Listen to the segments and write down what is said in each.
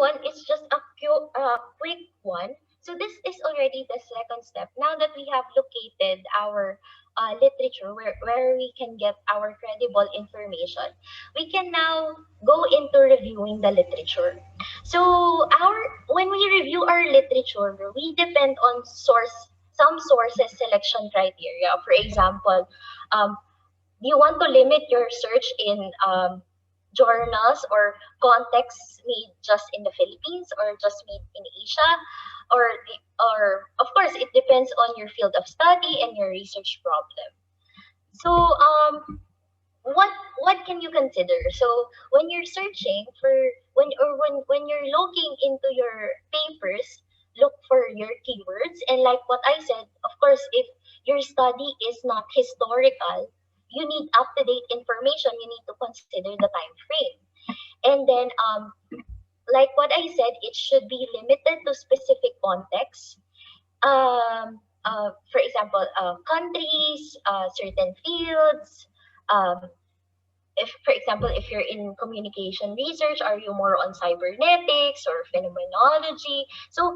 one is just a quick one. So this is already the second step. Now that we have located our literature where we can get our credible information, we can now go into reviewing the literature. So when we review our literature, we depend on some sources selection criteria. For example, um, you want to limit your search in journals or contexts made just in the Philippines or just made in Asia, or of course it depends on your field of study and your research problem. So what can you consider? So when you're searching for when you're looking into your papers, look for your keywords, and like what I said, of course, if your study is not historical, you need up to date information. You need to consider the time frame, and then like what I said, it should be limited to specific contexts. For example, countries, certain fields. If, for example, if you're in communication research, are you more on cybernetics or phenomenology? So,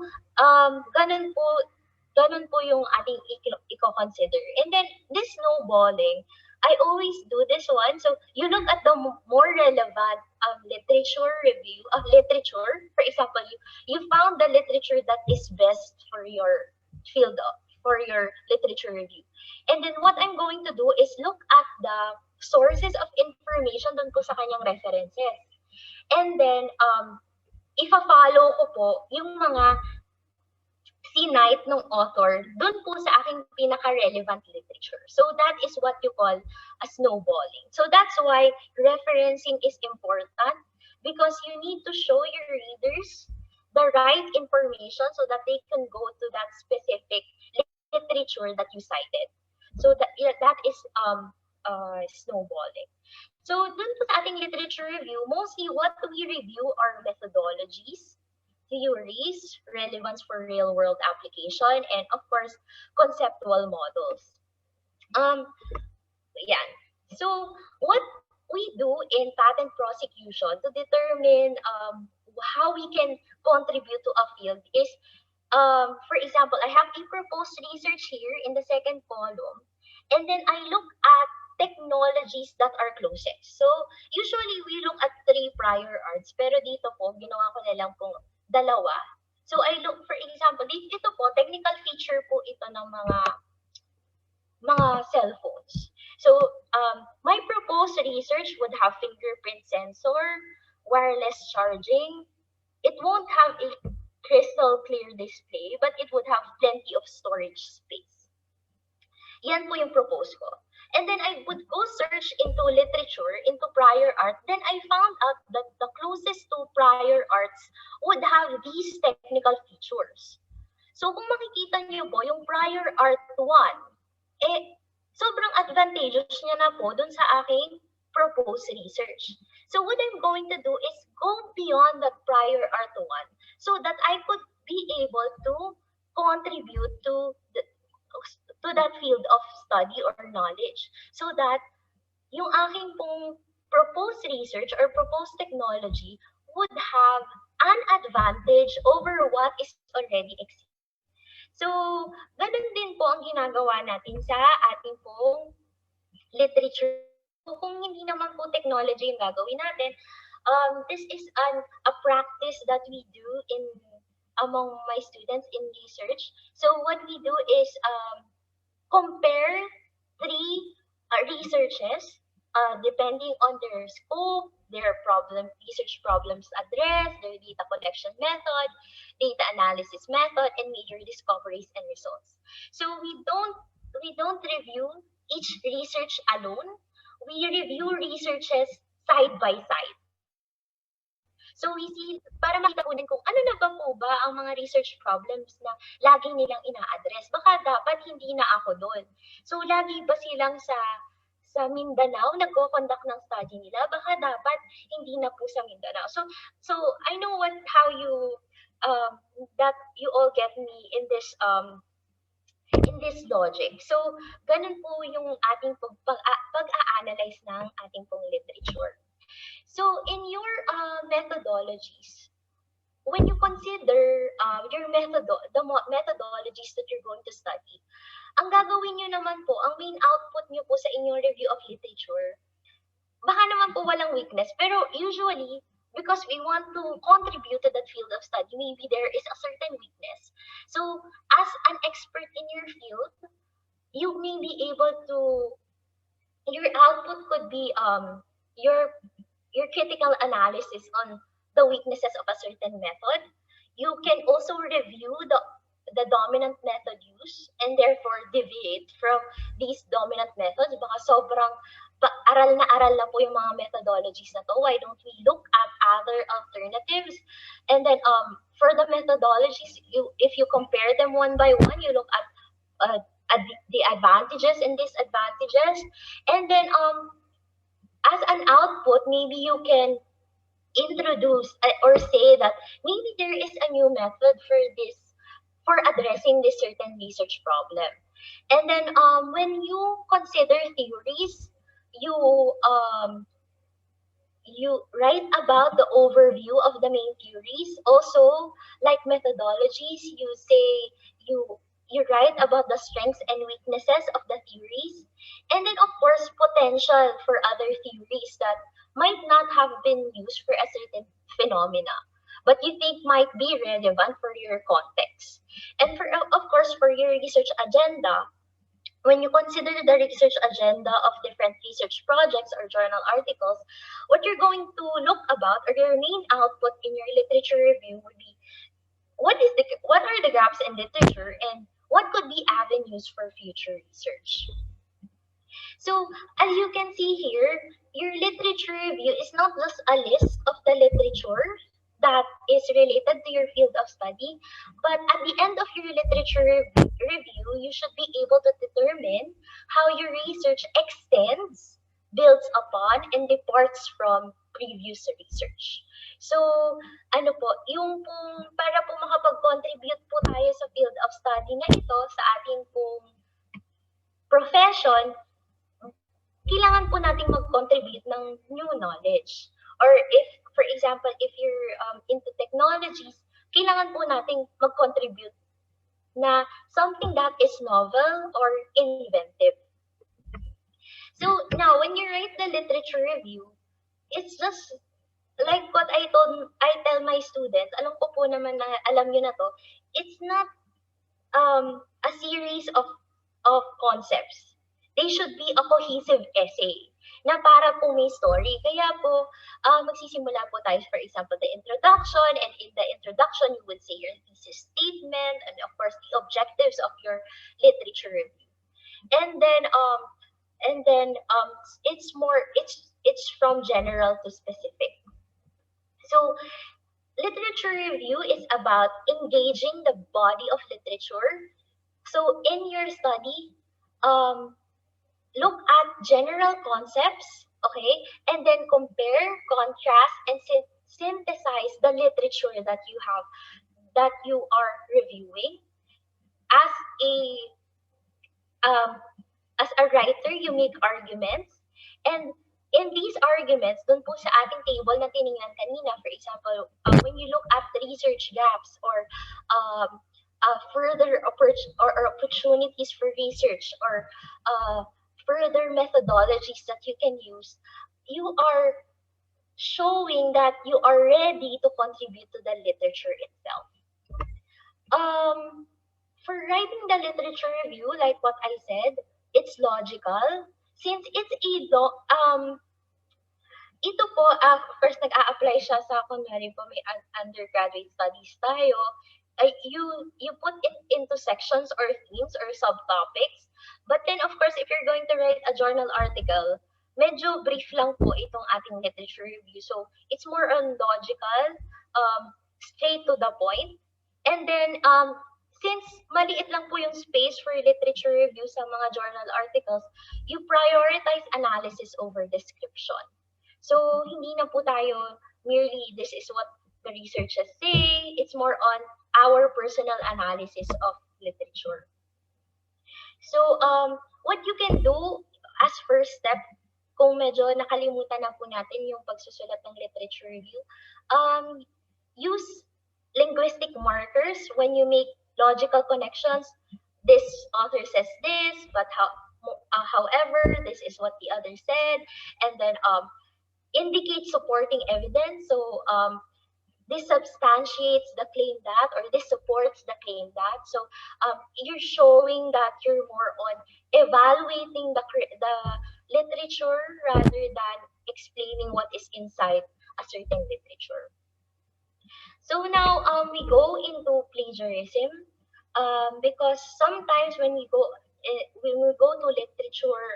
ganun po yung ating i-consider. And then, this snowballing, I always do this one. So, you look at the more relevant literature review of literature. For example, you found the literature that is best for your field of, for your literature review. And then what I'm going to do is look at the sources of information dun po sa kanyang references. And then, ifa-follow ko po yung mga cite ng author dun po sa aking pinaka-relevant literature. So that is what you call a snowballing. So that's why referencing is important, because you need to show your readers the right information so that they can go to that specific literature that you cited. So that is snowballing. So dun po sa ating literature review, mostly what we review are methodologies, theories, relevance for real-world application, and of course, conceptual models. Yan. So what we do in patent prosecution to determine how we can contribute to a field is, for example, I have a proposed research here in the second column, and then I look at technologies that are closest. So, usually we look at 3 prior arts, pero dito po, ginawa ko na lang pong dalawa. So, I look, for example, ito po, technical feature po ito ng mga cell phones. So, my proposed research would have fingerprint sensor, wireless charging. It won't have a crystal clear display, but it would have plenty of storage space. Yan po yung propose ko. And then I would go search into literature, into prior art. Then I found out that the closest to prior arts would have these technical features. So kung makikita niyo po, yung prior art 1, sobrang advantageous niya na po dun sa aking proposed research. So what I'm going to do is go beyond that prior art 1 so that I could be able to contribute to that field of study or knowledge, so that yung aking pong proposed research or proposed technology would have an advantage over what is already existing. So, ganun din po ang ginagawa natin sa ating pong literature. So, kung hindi naman po technology yung gagawin natin, this is a practice that we do among my students in research. So, what we do is compare 3 researches depending on their scope, their research problems addressed, their data collection method, data analysis method, and major discoveries and results. So we don't review each research alone. We review researches side by side. So we see, para makita po din kung ano na po ba ang mga research problems na lagi nilang ina-address. Baka dapat hindi na ako doon. So lagi ba silang sa Mindanao nagko-conduct ng study nila? Baka dapat hindi na po sa Mindanao. So I know how you that you all get me in this logic. So ganun po yung ating pag-a-analyze ng ating pong literature. So in your methodologies, when you consider your methodologies that you're going to study, ang gagawin nyo naman po, ang main output nyo po sa inyong review of literature, baka naman po walang weakness, pero usually, because we want to contribute to that field of study, maybe there is a certain weakness. So, as an expert in your field, you may be able to, your output could be your your critical analysis on the weaknesses of a certain method. You can also review the dominant method used and therefore deviate from these dominant methods. Baka sobrang aral na po yung mga methodologies na to. Why don't we look at other alternatives? And then for the methodologies, if you compare them one by one, you look at the advantages and disadvantages. And then as an output, maybe you can introduce or say that maybe there is a new method for addressing this certain research problem. And then when you consider theories, you write about the overview of the main theories. Also, like methodologies, you write about the strengths and weaknesses of the theories, and then of course potential for other theories that might not have been used for a certain phenomena, but you think might be relevant for your context. And for of course for your research agenda, when you consider the research agenda of different research projects or journal articles, what you're going to look about or your main output in your literature review would be what are the gaps in literature and what could be avenues for future research. So as you can see here, your literature review is not just a list of the literature that is related to your field of study, but at the end of your literature review, you should be able to determine how your research extends, builds upon, and departs from previous research. So, ano po, yung pong, para po makapag-contribute po tayo sa field of study na ito sa ating pong profession, kailangan po nating mag-contribute ng new knowledge. Or if, for example, if you're into technologies, kailangan po nating mag-contribute na something that is novel or inventive. So now, when you write the literature review, it's just like what I tell my students, alam ko po naman na alam nyo na to, it's not a series of concepts. They should be a cohesive essay na para po may story. Kaya po, magsisimula po tayo, for example, the introduction, and in the introduction, you would say your thesis statement, and of course, the objectives of your literature review. And then it's from general to specific. So, literature review is about engaging the body of literature. So, in your study, look at general concepts, okay, and then compare, contrast, and synthesize the literature that you are reviewing. As a writer, you make arguments, and in these arguments, dun po sa ating table na tiningnan kanina, for example, when you look at the research gaps or further opportunities for research or further methodologies that you can use, you are showing that you are ready to contribute to the literature itself. For writing the literature review, like what I said, it's logical. Since it's ito po, first nag-a-apply siya sa, kunwari po may undergraduate studies tayo, you put it into sections or themes or subtopics. But then, of course, if you're going to write a journal article, medyo brief lang po itong ating literature review. So, it's more on logical, straight to the point. And then, since maliit lang po yung space for literature review sa mga journal articles, you prioritize analysis over description. So, hindi na po tayo merely, this is what the researchers say. It's more on our personal analysis of literature. So, what you can do as first step, kung medyo nakalimutan na po natin yung pagsusulat ng literature review, use linguistic markers when you make logical connections. This author says this, but however, this is what the other said, and then indicate supporting evidence. So this substantiates the claim that, or this supports the claim that. So you're showing that you're more on evaluating the literature rather than explaining what is inside a certain literature. So now we go into plagiarism, because sometimes when we go to literature,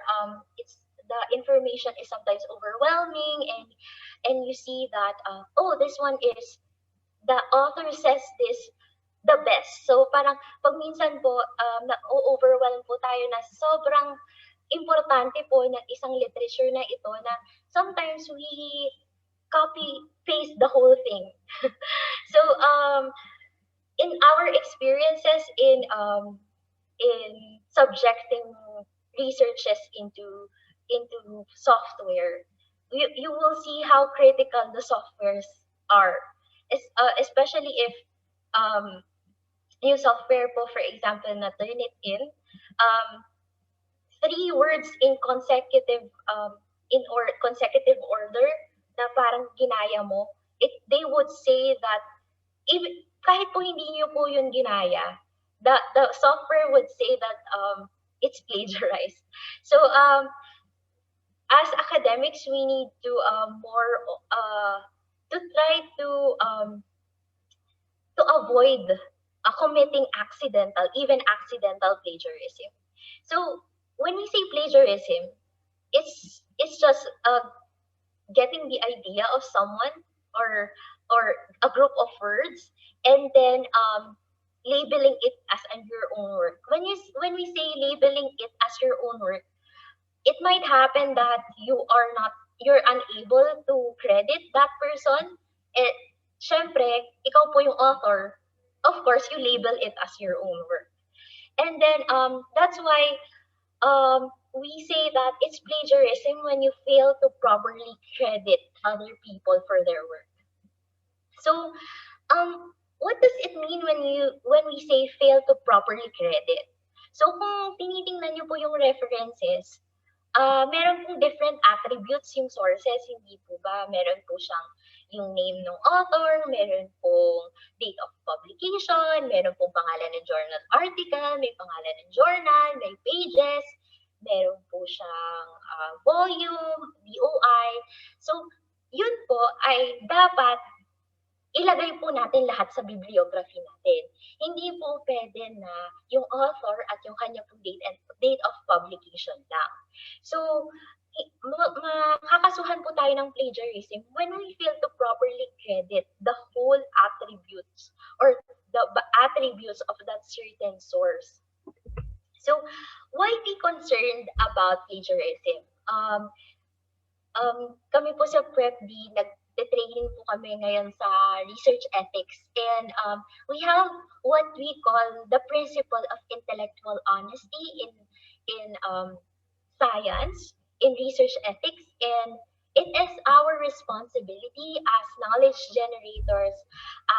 it's the information is sometimes overwhelming, and you see that oh, this one is, the author says this the best. So parang pag minsan po na-overwhelm po tayo na sobrang importante po ng isang literature na ito, na sometimes we copy paste the whole thing. So in our experiences in subjecting researches into software, you will see how critical the softwares are. Especially if um, yung software po, for example, na Turnitin, um, three words in consecutive order na parang ginaya mo, they would say that even kahit po hindi niyo po yun ginaya, the software would say that it's plagiarized. So as academics, we need to more to try to avoid committing even accidental plagiarism. So when we say plagiarism, it's just getting the idea of someone or or a group of words, and then labeling it as your own work. When we say labeling it as your own work, it might happen that you're unable to credit that person. Eh, syempre, ikaw po yung author. Of course, you label it as your own work. And then that's why we say that it's plagiarism when you fail to properly credit other people for their work. So, what does it mean when we say fail to properly credit? So, kung tinitingnan niyo po yung references, meron pong different attributes yung sources, hindi po ba? Meron po siyang yung name ng author, meron pong date of publication, meron pong pangalan ng journal article, may pangalan ng journal, may pages, meron po siyang volume, DOI. So, yun po ay dapat ilagay po natin lahat sa bibliography natin. Hindi po pwede na yung author at yung kanya pong date of publication lang. So, makakasuhan po tayo ng plagiarism when we fail to properly credit the whole attributes or the attributes of that certain source. So, why be concerned about plagiarism? Kami po sa PrepD, nag-training po kami ngayon sa research ethics, and we have what we call the principle of intellectual honesty in science, in research ethics, and it is our responsibility as knowledge generators,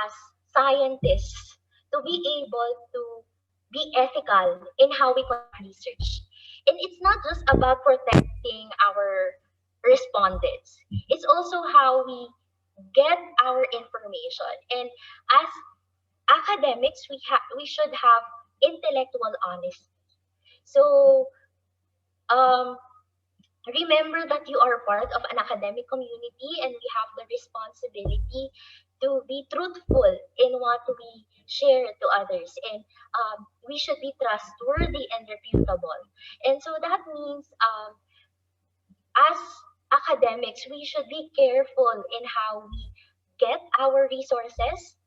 as scientists, to be able to be ethical in how we conduct research. And it's not just about protecting our respondents. It's also how we get our information. And as academics, we should have intellectual honesty. So remember that you are part of an academic community, and we have the responsibility to be truthful in what we share to others, and we should be trustworthy and reputable. And so that means as academics, we should be careful in how we get our resources.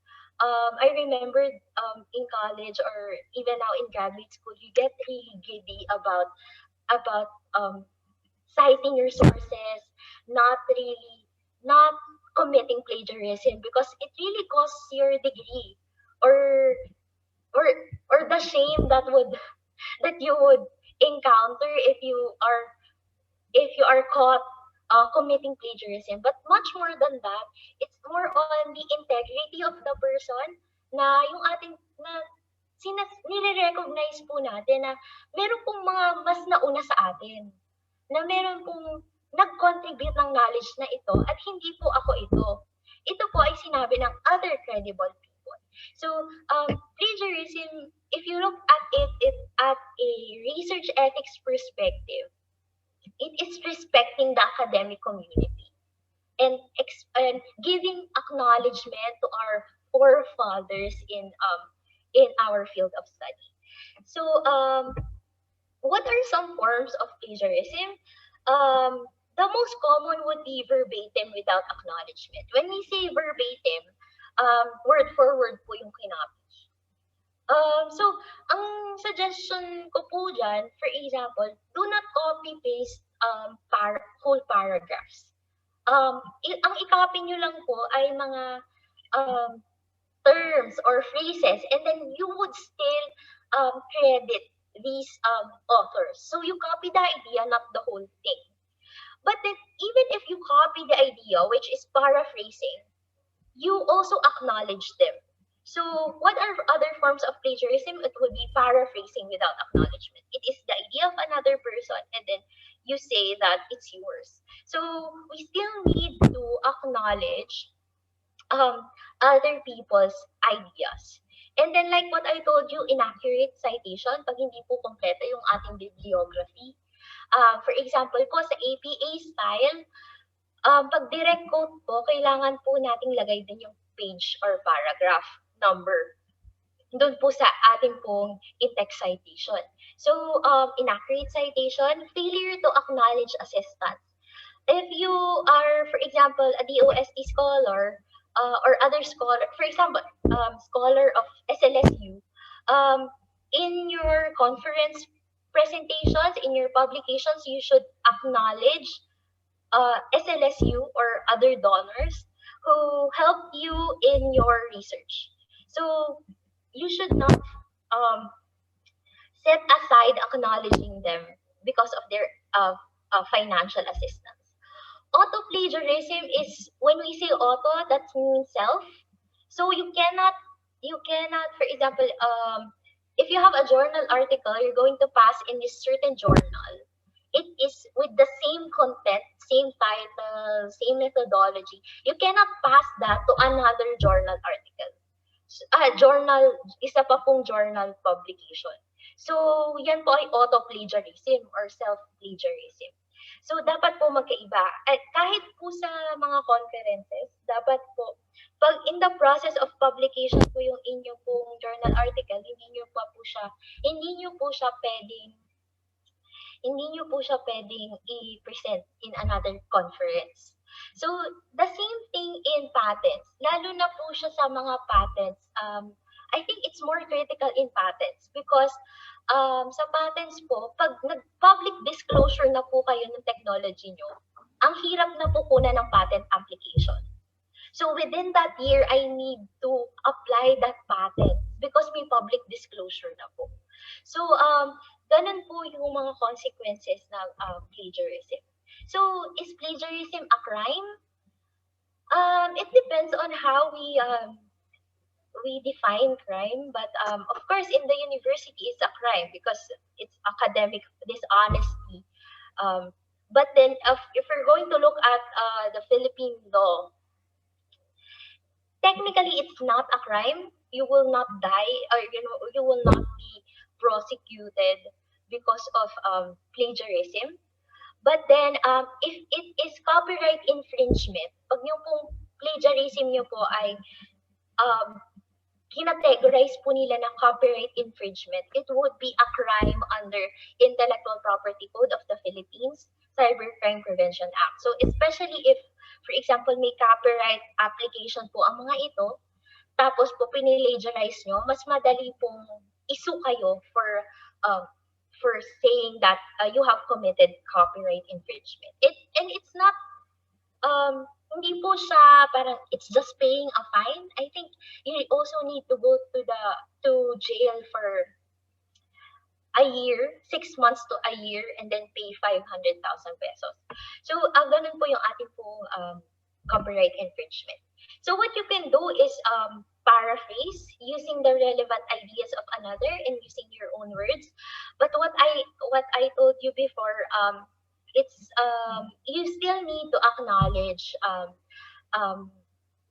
I remember in college or even now in graduate school, you get really giddy about citing your sources, not committing plagiarism, because it really costs your degree, or or or the shame that you would encounter if you are caught committing plagiarism. But much more than that, it's more on the integrity of the person na yung ating na nire-recognize po natin na meron pong mga mas nauna sa atin, na meron pong nag-contribute ng knowledge na ito at hindi po ako ito. Ito po ay sinabi ng other credible people. So, plagiarism, if you look at it at a research ethics perspective, it is respecting the academic community and giving acknowledgement to our forefathers in our field of study. So, what are some forms of plagiarism? The most common would be verbatim without acknowledgement. When we say verbatim, word for word po yung kinopy. So, ang suggestion ko po dyan, for example, do not copy-paste whole paragraphs. Ang i-copy nyo lang po ay mga terms or phrases, and then you would still credit these authors. So you copy the idea, not the whole thing. But then, even if you copy the idea, which is paraphrasing, you also acknowledge them. So what are other forms of plagiarism? It would be paraphrasing without acknowledgement. It is the idea of another person, and then you say that it's yours. So we still need to acknowledge other people's ideas. And then like what I told you, inaccurate citation, pag hindi po kompleto yung ating bibliography. For example po, sa APA style, pag direct quote po, kailangan po nating lagay din yung page or paragraph number doon po sa ating pong in-text citation. So, inaccurate citation, failure to acknowledge assistance. If you are, for example, a DOST scholar, or other scholar, for example, scholar of SLSU, in your conference presentations, in your publications, you should acknowledge SLSU or other donors who helped you in your research. So you should not set aside acknowledging them because of their financial assistance. Auto-plagiarism is, when we say auto, that means self. So you cannot, for example, if you have a journal article, you're going to pass in this certain journal. It is with the same content, same title, same methodology. You cannot pass that to another journal article. Isa pa pong journal publication. So, yan po ay auto-plagiarism or self-plagiarism. So, dapat po magkaiba. At kahit po sa mga conferences, dapat po, pag in the process of publication po yung inyong pong journal article, hindi nyo po siya pwedeng i-present in another conference. So, the same thing in patents. Lalo na po siya sa mga patents. I think it's more critical in patents because sa patents po, pag nag-public disclosure na po kayo ng technology nyo, ang hirap na po kunan ng patent application. So within that year, I need to apply that patent because may public disclosure na po. So ganun po yung mga consequences ng plagiarism. So is plagiarism a crime? It depends on how we define crime, but of course in the university it's a crime because it's academic dishonesty. But then if we're going to look at the Philippine law, technically it's not a crime. You will not die, or you will not be prosecuted because of plagiarism. But then if it is copyright infringement, pag yung pong plagiarism nyo po ay kinategorize po nila ng copyright infringement, it would be a crime under Intellectual Property Code of the Philippines, Cybercrime Prevention Act. So especially if, for example, may copyright application po ang mga ito, tapos po pinilagiarize nyo, mas madali pong isu kayo for saying that you have committed copyright infringement. And it's not hindi po siya parang it's just paying a fine. I think you also need to go to jail a year, 6 months to a year, and then pay 500,000 pesos. So, ganun po yung ating po copyright infringement. So, what you can do is paraphrase using the relevant ideas of another and using your own words. But what I told you before, it's you still need to acknowledge um,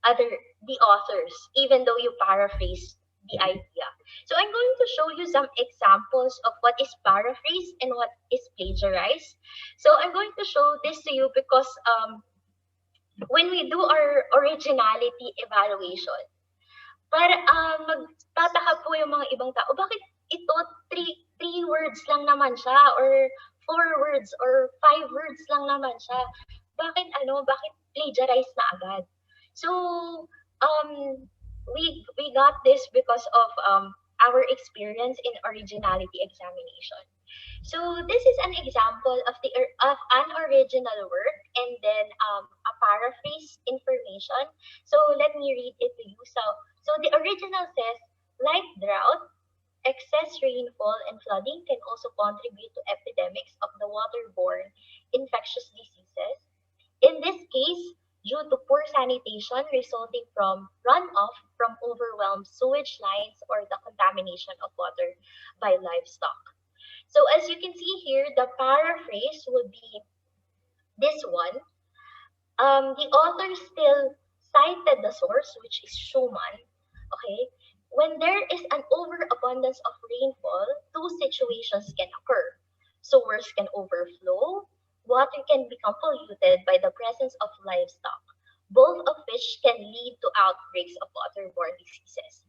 other the authors, even though you paraphrase the idea. So I'm going to show you some examples of what is paraphrase and what is plagiarized. So I'm going to show this to you because when we do our originality evaluation, para magtataka po yung mga ibang tao, bakit ito three words lang naman siya or 4 words or 5 words lang naman siya? Bakit plagiarize na agad? So, we got this because of our experience in originality examination. So this is an example of an original work and then a paraphrase information. So let me read it to you. So the original says, like drought, excess rainfall and flooding can also contribute to epidemics of the waterborne infectious diseases. In this case, due to poor sanitation resulting from runoff from overwhelmed sewage lines or the contamination of water by livestock. So as you can see here, the paraphrase would be this one. The author still cited the source, which is Schumann. Okay, when there is an overabundance of rainfall, two situations can occur. Sewers can overflow, water can become polluted by the presence of livestock, both of which can lead to outbreaks of waterborne diseases.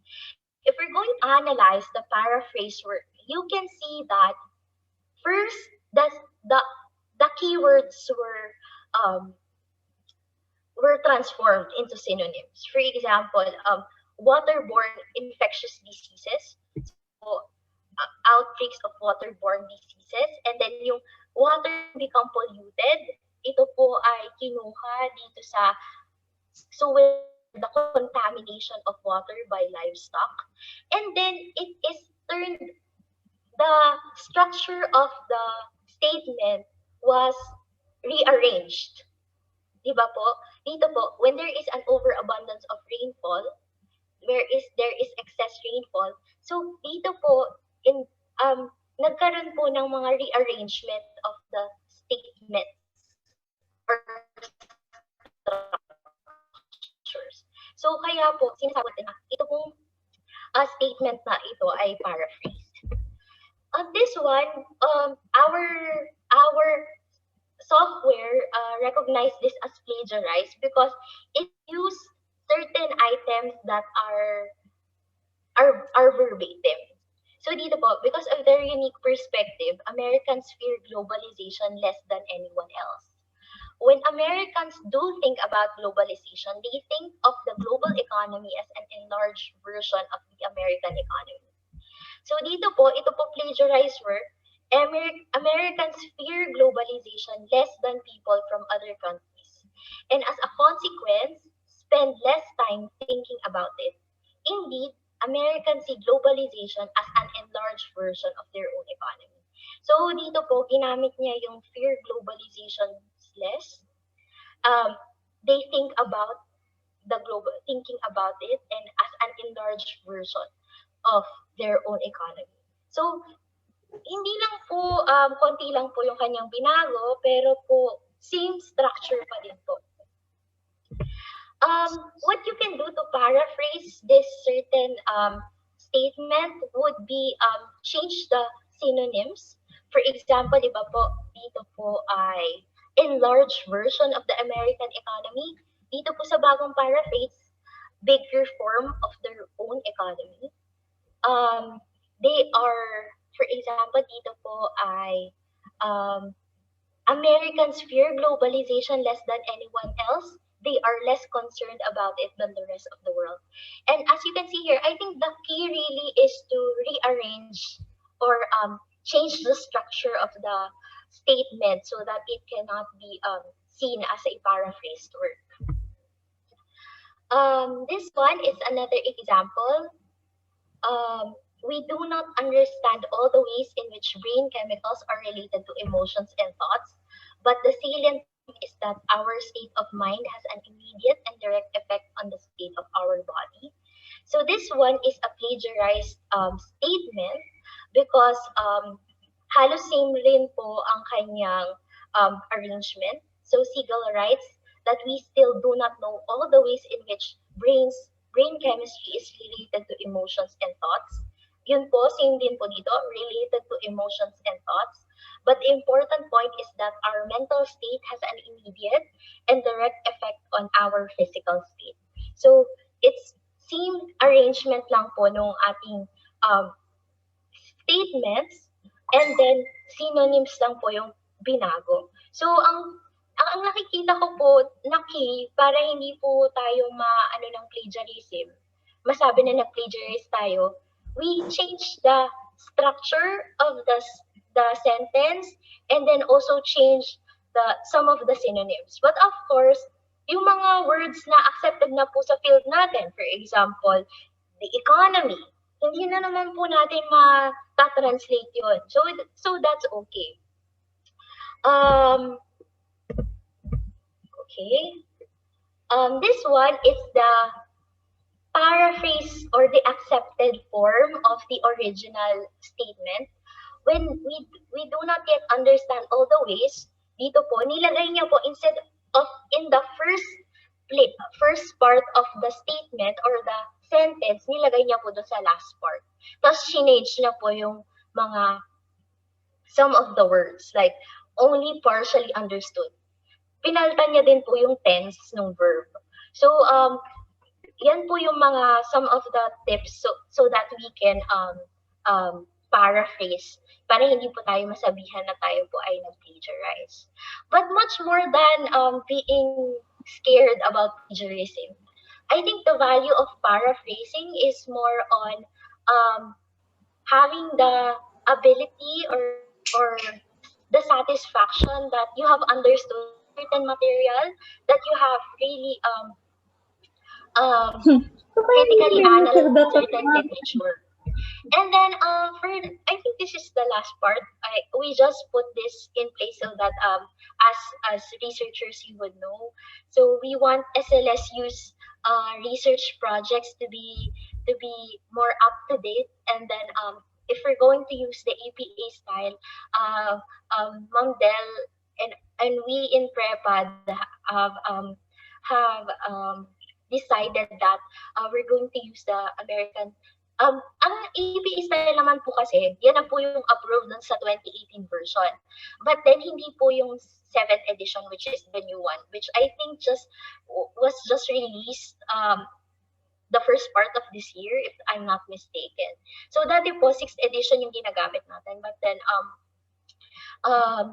If we're going to analyze the paraphrase work, you can see that first, the keywords were transformed into synonyms. For example, waterborne infectious diseases, so outbreaks of waterborne diseases, and then yung water become polluted, ito po ay kinuha dito sa sewage, the contamination of water by livestock. And then it is turned, the structure of the statement was rearranged. Diba po? Dito po, when there is an overabundance of rainfall, there is excess rainfall. So dito po nagkaroon po ng mga rearrangement of the statements or structures. So kaya po sinasabi natin na ito pong statement na ito ay paraphrased. On this one, our software recognized this as plagiarized because it used certain items that are verbatim. So dito po, because of their unique perspective, Americans fear globalization less than anyone else. When Americans do think about globalization, they think of the global economy as an enlarged version of the American economy. So dito po, ito po plagiarized work. Americans fear globalization less than people from other countries. And as a consequence, spend less time thinking about it. Indeed, Americans see globalization as an enlarged version of their own economy. So dito po, ginamit niya yung fear globalization less. They think about thinking about it and as an enlarged version of their own economy. So, hindi lang po, konti lang po yung kanyang binago, pero po, same structure pa din po. What you can do to paraphrase this certain statement would be change the synonyms. For example, di ba po, dito po ay enlarged version of the American economy. Dito po sa bagong paraphrase, bigger form of their own economy. They are, for example, dito po ay Americans fear globalization less than anyone else. They are less concerned about it than the rest of the world. And as you can see here, I think the key really is to rearrange or change the structure of the statement so that it cannot be seen as a paraphrased work. This one is another example. we do not understand all the ways in which brain chemicals are related to emotions and thoughts, but the salient point is that our state of mind has an immediate and direct effect on the state of our body. So this one is a plagiarized statement because halos same rin po ang kanyang arrangement. So Siegel writes that we still do not know all the ways in which brain chemistry is related to emotions and thoughts. Yun po, same din po dito, related to emotions and thoughts. But the important point is that our mental state has an immediate and direct effect on our physical state. So it's same arrangement lang po nung ating um, statements and then synonyms lang po yung binago. So ang nakikita ko po na key para hindi po tayo maano ng plagiarism, masabi na nag-plagiarize tayo, we change the structure of the sentence and then also change some of the synonyms. But of course, yung mga words na accepted na po sa field natin, for example, the economy, hindi na naman po natin ma-translate yun. So that's okay. Okay. This one is the paraphrase or the accepted form of the original statement. When we do not yet understand all the ways, dito po, nilagay niya po instead of in the first part of the statement or the sentence, nilagay niya po doon sa last part. Tapos change niya po yung mga some of the words, like only partially understood. Pinalitan niya din po yung tense ng verb. So, yan po yung mga some of the tips so that we can paraphrase para hindi po tayo masabihan na tayo po ay nag-plagiarize. But much more than being scared about plagiarism, I think the value of paraphrasing is more on having the ability or the satisfaction that you have understood certain material, that you have really critically analyzed certain literature. And then I think this is the last part. We just put this in place so that as researchers you would know. So we want SLSU's research projects to be more up to date. And then if we're going to use the APA style, Ma'am Del and we in Prepad have decided that we're going to use the American ang APA style naman po kasi, yan na po yung approved dun sa 2018 version. But then, hindi po yung 7th edition, which is the new one, which I think was just released the first part of this year, if I'm not mistaken. So, dati po, 6th edition yung ginagamit natin. But then,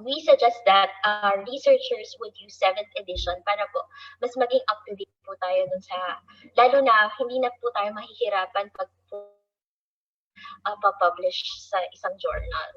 we suggest that researchers would use 7th edition para po mas maging up-to-date po tayo dun sa, lalo na hindi na po tayo mahihirapan pag po publish sa isang journal.